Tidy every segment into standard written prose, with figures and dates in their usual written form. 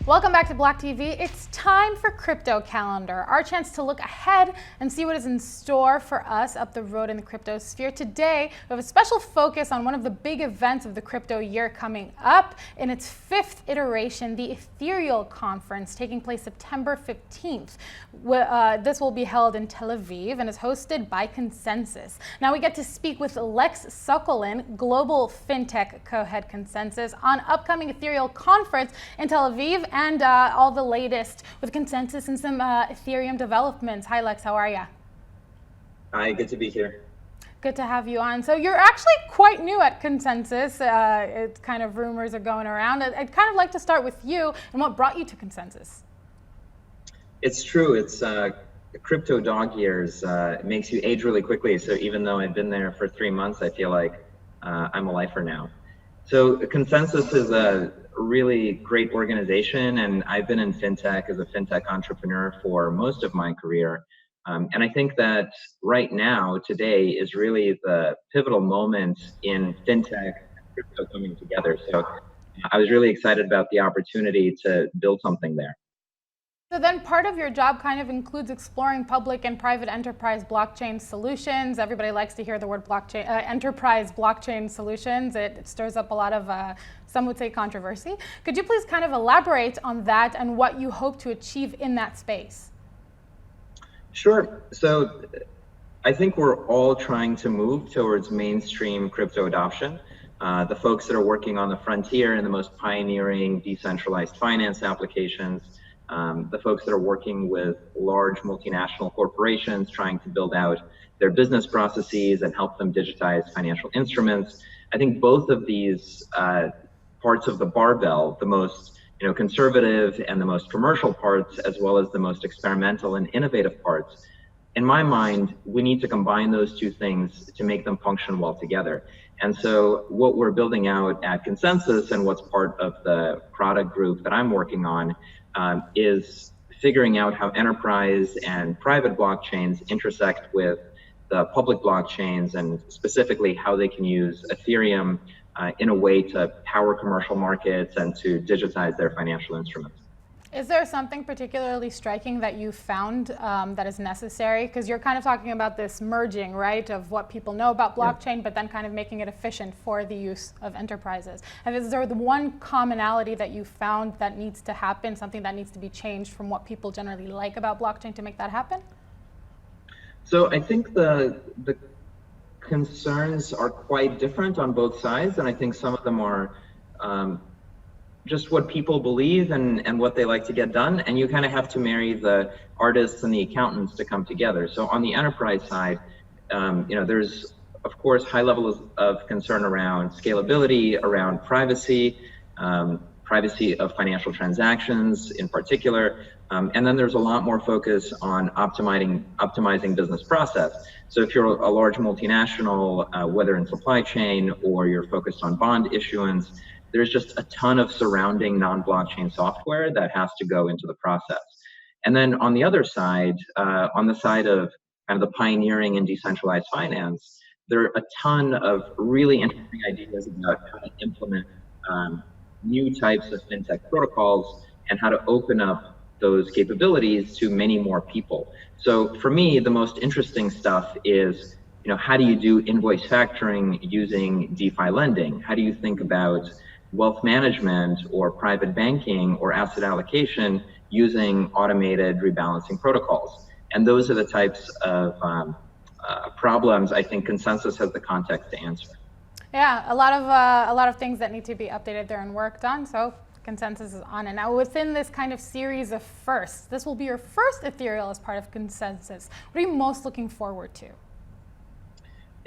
Welcome back to BLOCKTV. It's time for Crypto Calendar, our chance to look ahead and see what is in store for us up the road in the crypto sphere. Today, we have a special focus on one of the big events of the crypto year coming up in its fifth iteration, the Ethereal Conference, taking place September 15th. This will be held in Tel Aviv and is hosted by Consensys. Now we get to speak with Lex Sokolin, Global Fintech Co-Head Consensys, on upcoming Ethereal Conference in Tel Aviv and all the latest with Consensys and some Ethereum developments. Hi Lex, how are you? Hi, good to be here. Good to have you on. So you're actually quite new at Consensys. It's kind of rumors are going around. I'd kind of like to start with you and what brought you to Consensys. It's true. It's crypto dog years. It makes you age really quickly. So even though I've been there for 3 months, I feel like I'm a lifer now. So Consensys is a really great organization, and I've been in fintech as a fintech entrepreneur for most of my career. And I think that right now, today, is really the pivotal moment in fintech and crypto coming together. So I was really excited about the opportunity to build something there. So then part of your job kind of includes exploring public and private enterprise blockchain solutions. Everybody likes to hear the word blockchain, enterprise blockchain solutions. It stirs up a lot of, some would say, controversy. Could you please kind of elaborate on that and what you hope to achieve in that space? Sure. So I think we're all trying to move towards mainstream crypto adoption. The folks that are working on the frontier and the most pioneering decentralized finance applications, the folks that are working with large multinational corporations trying to build out their business processes and help them digitize financial instruments. I think both of these parts of the barbell, the most conservative and the most commercial parts, as well as the most experimental and innovative parts, in my mind, we need to combine those two things to make them function well together. And so what we're building out at Consensys and what's part of the product group that I'm working on is figuring out how enterprise and private blockchains intersect with the public blockchains, and specifically how they can use Ethereum in a way to power commercial markets and to digitize their financial instruments. Is there something particularly striking that you found that is necessary? Because you're kind of talking about this merging, right, of what people know about blockchain, but then kind of making it efficient for the use of enterprises. And is there the one commonality that you found that needs to happen, something that needs to be changed from what people generally like about blockchain to make that happen? So I think the concerns are quite different on both sides, and I think some of them are just what people believe and what they like to get done, and you kind of have to marry the artists and the accountants to come together. So on the enterprise side, there's of course high levels of concern around scalability, around privacy, privacy of financial transactions in particular, and then there's a lot more focus on optimizing business process. So if you're a large multinational, whether in supply chain or you're focused on bond issuance, there's just a ton of surrounding non-blockchain software that has to go into the process. And then on the other side, on the side of kind of the pioneering and decentralized finance, there are a ton of really interesting ideas about how to implement new types of fintech protocols and how to open up those capabilities to many more people. So for me, the most interesting stuff is, how do you do invoice factoring using DeFi lending? How do you think about wealth management or private banking or asset allocation using automated rebalancing protocols? And those are the types of problems I think Consensys has the context to answer. Yeah, a lot of things that need to be updated there and worked on. So Consensys is on it. Now within this kind of series of firsts, this will be your first Ethereal as part of Consensys. What are you most looking forward to?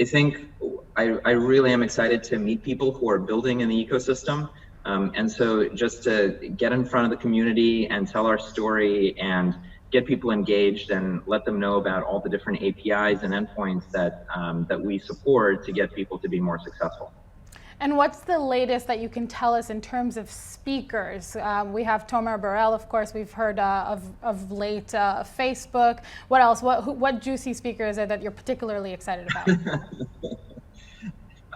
I think I really am excited to meet people who are building in the ecosystem. And so just to get in front of the community and tell our story and get people engaged and let them know about all the different APIs and endpoints that we support to get people to be more successful. And what's the latest that you can tell us in terms of speakers? We have Tomer Barel, of course, we've heard of late, Facebook. What else? What juicy speaker is there that you're particularly excited about?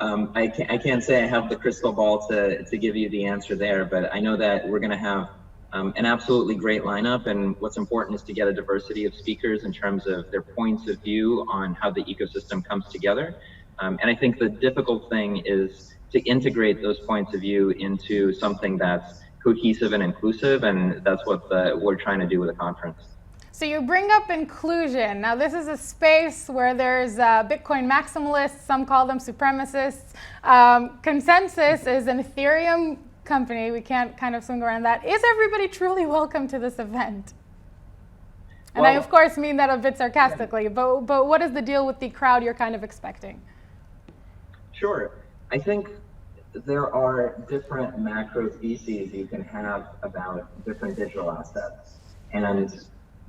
I can't say I have the crystal ball to give you the answer there, but I know that we're going to have an absolutely great lineup. And what's important is to get a diversity of speakers in terms of their points of view on how the ecosystem comes together. And I think the difficult thing is to integrate those points of view into something that's cohesive and inclusive, and that's what we're trying to do with the conference. So you bring up inclusion. Now this is a space where there's Bitcoin maximalists, some call them supremacists. Consensys is an Ethereum company. We can't kind of swing around that. Is everybody truly welcome to this event? And I, of course, mean that a bit sarcastically, but what is the deal with the crowd you're kind of expecting? Sure. I think there are different macro theses you can have about different digital assets. And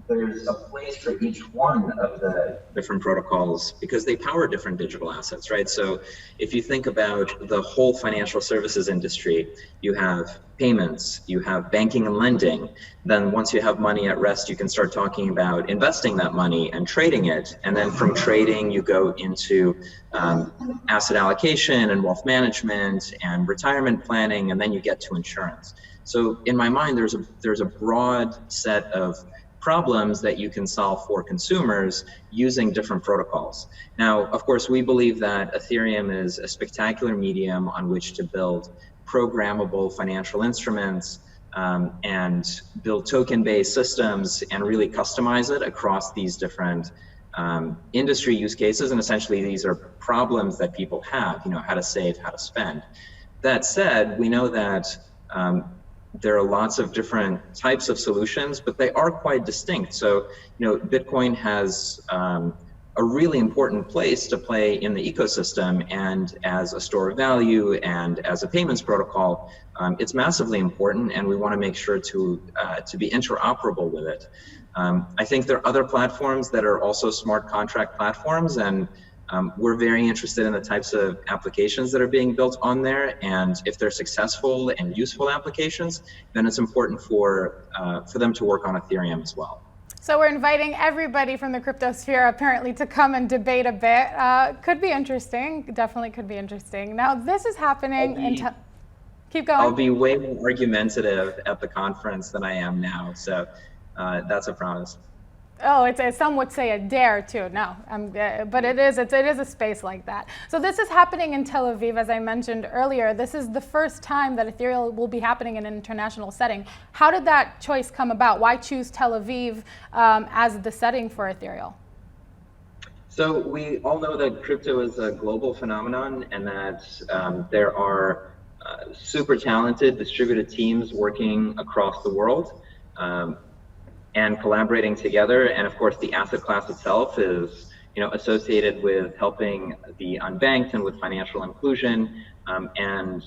there's a place for each one of the different protocols because they power different digital assets, right? So if you think about the whole financial services industry, you have payments, you have banking and lending. Then once you have money at rest, you can start talking about investing that money and trading it. And then from trading, you go into asset allocation and wealth management and retirement planning, and then you get to insurance. So in my mind, there's a broad set of problems that you can solve for consumers using different protocols. Now, of course, we believe that Ethereum is a spectacular medium on which to build programmable financial instruments and build token-based systems and really customize it across these different industry use cases. And essentially, these are problems that people have, how to save, how to spend. That said, we know that there are lots of different types of solutions, but they are quite distinct. So, Bitcoin has a really important place to play in the ecosystem, and as a store of value and as a payments protocol, it's massively important, and we want to make sure to be interoperable with it. I think there are other platforms that are also smart contract platforms, and we're very interested in the types of applications that are being built on there, and if they're successful and useful applications, then it's important for them to work on Ethereum as well. So we're inviting everybody from the crypto sphere apparently to come and debate a bit. Could be interesting, definitely could be interesting. Now this is happening keep going. I'll be way more argumentative at the conference than I am now, so that's a promise. Oh, some would say a dare too. No, but it is a space like that. So this is happening in Tel Aviv, as I mentioned earlier. This is the first time that Ethereal will be happening in an international setting. How did that choice come about? Why choose Tel Aviv as the setting for Ethereal? So we all know that crypto is a global phenomenon, and that there are super talented distributed teams working across the world. And collaborating together, and of course the asset class itself is associated with helping the unbanked and with financial inclusion, and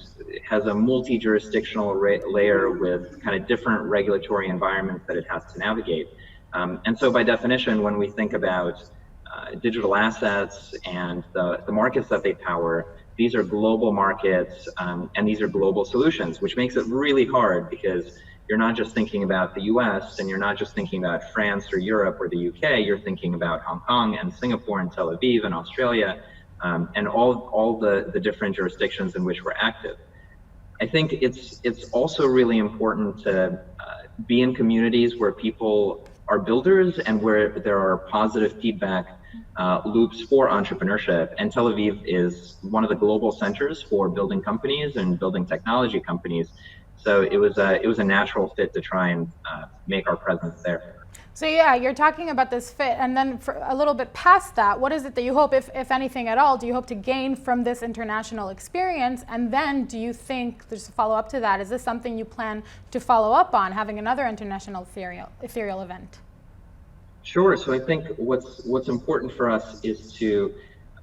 has a multi-jurisdictional layer with kind of different regulatory environments that it has to navigate. And so by definition, when we think about digital assets and the markets that they power, these are global markets, and these are global solutions, which makes it really hard because you're not just thinking about the US, and you're not just thinking about France or Europe or the UK, you're thinking about Hong Kong and Singapore and Tel Aviv and Australia, and all the different jurisdictions in which we're active. I think it's also really important to be in communities where people are builders and where there are positive feedback loops for entrepreneurship. And Tel Aviv is one of the global centers for building companies and building technology companies. So it was a natural fit to try and make our presence there. So yeah, you're talking about this fit, and then for a little bit past that, what is it that you hope, if anything at all, do you hope to gain from this international experience? And then do you think, there's a follow up to that, is this something you plan to follow up on, having another international Ethereal event? Sure. So I think what's important for us is to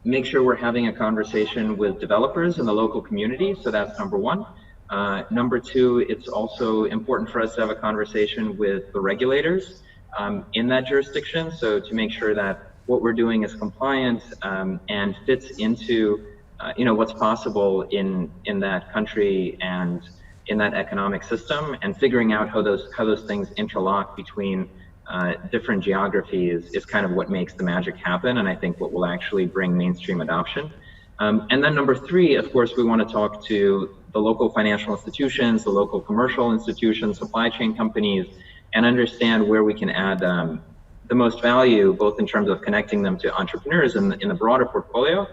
make sure we're having a conversation with developers in the local community. So that's number one. Number two, it's also important for us to have a conversation with the regulators in that jurisdiction. So to make sure that what we're doing is compliant and fits into what's possible in that country and in that economic system, and figuring out how those things interlock between different geographies is kind of what makes the magic happen, and I think what will actually bring mainstream adoption. And then number three, of course, we want to talk to the local financial institutions, the local commercial institutions, supply chain companies, and understand where we can add the most value, both in terms of connecting them to entrepreneurs in the broader portfolio,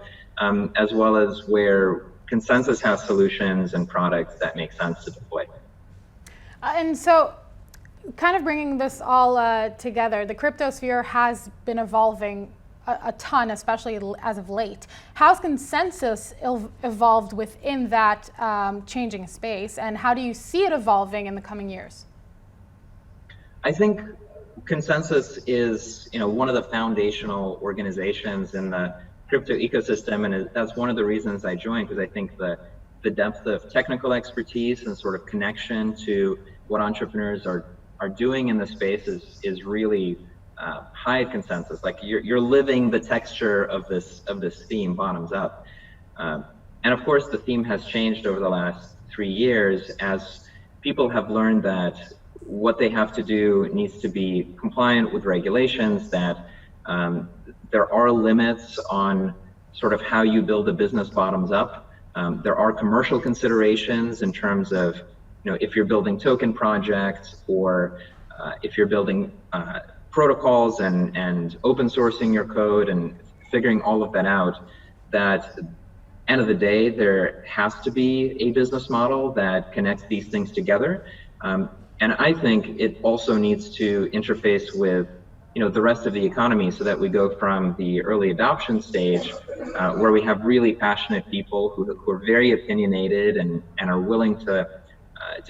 as well as where Consensys has solutions and products that make sense to deploy. And so, kind of bringing this all together, the crypto sphere has been evolving a ton, especially as of late. How's Consensys evolved within that changing space, and how do you see it evolving in the coming years? I think Consensys is, one of the foundational organizations in the crypto ecosystem, and that's one of the reasons I joined, because I think the depth of technical expertise and sort of connection to what entrepreneurs are doing in the space is really high at Consensys. Like you're living the texture of this theme bottoms up, and of course the theme has changed over the last 3 years as people have learned that what they have to do needs to be compliant with regulations, that there are limits on sort of how you build a business bottoms up. There are commercial considerations in terms of, if you're building token projects or if you're building protocols and open sourcing your code and figuring all of that out, that end of the day, there has to be a business model that connects these things together. And I think it also needs to interface with the rest of the economy, so that we go from the early adoption stage where we have really passionate people who are very opinionated and are willing to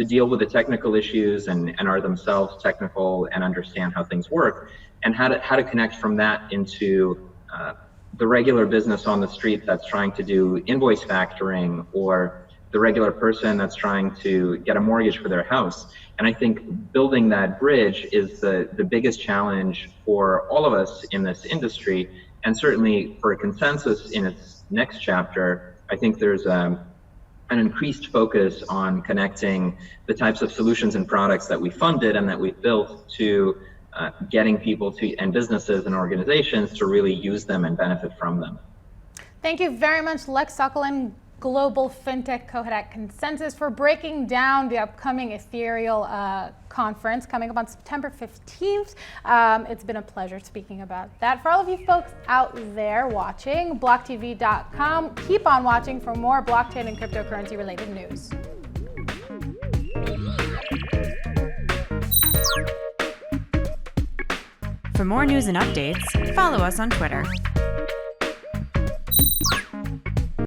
deal with the technical issues and are themselves technical and understand how things work, and how to connect from that into the regular business on the street that's trying to do invoice factoring, or the regular person that's trying to get a mortgage for their house. And I think building that bridge is the biggest challenge for all of us in this industry, and certainly for Consensys in its next chapter. I think there's an increased focus on connecting the types of solutions and products that we funded and that we built to getting people and businesses and organizations to really use them and benefit from them. Thank you very much, Lex Sokolin, Global Fintech Co-Head at Consensys, for breaking down the upcoming Ethereal conference coming up on September 15th. It's been a pleasure speaking about that. For all of you folks out there watching, BLOCKTV.com, keep on watching for more blockchain and cryptocurrency related news. For more news and updates, follow us on Twitter.